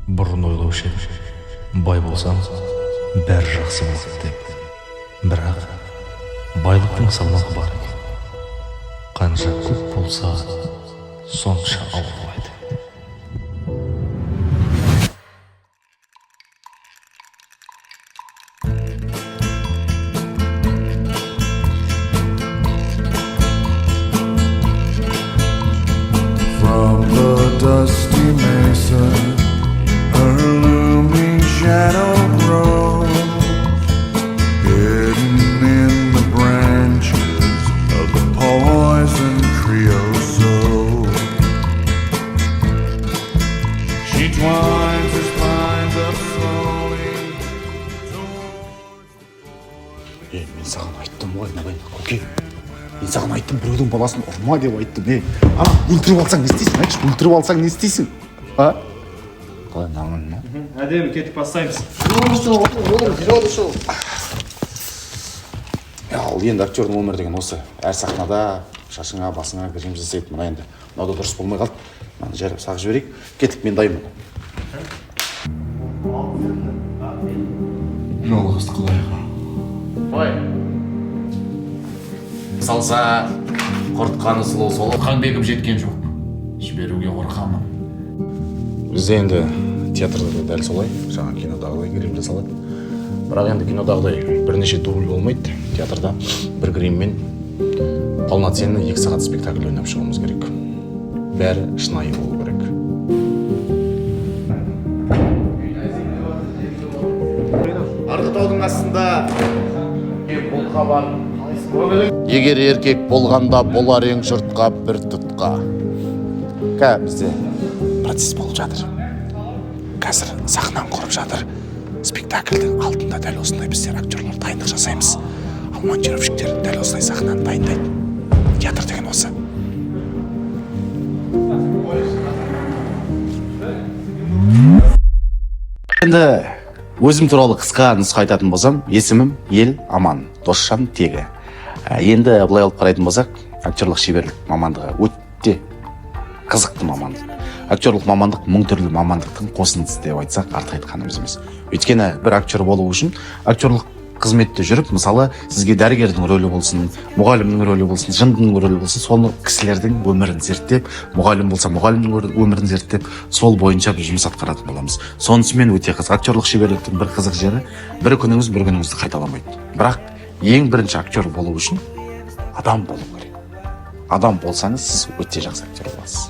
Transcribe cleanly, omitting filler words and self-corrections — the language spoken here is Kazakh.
Бұрын ойлаушы едім, бай болсам, бәрі жақсы болады деп. Бірақ байлықтың салмағы бар екен. Қанша көп болса, сонша ауырлайды. From the dusty mesa, her looming shadow grows, hidden in the branches of the poison creosote. She twines her spines up slowly towards the Мен саған айттым ғой, көке. Мен саған айттым, біреудің баласын ұрма деп айттым. Ана, өлтіріп алсаң не істейсің? Айтшы, өлтіріп алсаң не істейсің? Қалай наңын ма? Әдемі кетіп бастаймыз. Ал енді актердің өмірі деген осы. Әр сахнада шашыңа, басыңа грим жасайды. Мына енді мынау дұрыс болмай қалды. Мынаны жарып сағып жіберейік. Кеттік, мен дайынмын. жолығысты құдайға. Ой. Салса, құртқаны сұлу солы қан бекіп жеткен жоқ. Жіберуге қорқамын. Бізде енді театрда да дәл солай, жаңа кинодағыдай грим жасалады. Бірақ енді кинодағыдай бірнеше дубль болмайды. Театрда бір гриммен полноценный 2 сағат спектакль ойнап шығуымыз керек. Бәрі шынайы болу керек. Арғытаудың астында бұлқа бар. Егер еркек болғанда болар ең жұртқа бір тұтқа. Бізде процесс болып жатыр. Қазір сахнаны құрып жатыр. Спектакльдің алдында дәл осындай біздер актерлар дайындық жасаймыз. Ал монтировщиктер дәл осындай сахнаны дайындайды. Театр деген осы. Енді өзім туралы қысқа нұсқа айтатын болсам, есімім Ел Аман, Досжан Тегі. Енді былай алып қарайтын болсақ, актерлық шеберлік мамандығы өте қызықты мамандық. Актерлық мамандық мың түрлі мамандықтың қосындысы деп айтсақ артық айтқанымыз емес. Өйткені бір актер болу үшін актерлық қызметте жүріп, мысалы, сізге дәрігердің рөлі болсын, мұғалімнің рөлі болсын, жындының рөлі болсын, соны кісілердің өмірін зерттеп, мұғалім болса мұғалімнің өмірін зерттеп, сол бойынша біз жұмыс атқаратын боламыз. Сонысымен өте қызық. Актерлық шеберліктің бір қызық жері, бір күніңізді қайталамайды. Бірақ ең бірінші актер болу үшін адам болу керек. Адам болсаңыз, сіз өте жақсы актер боласыз.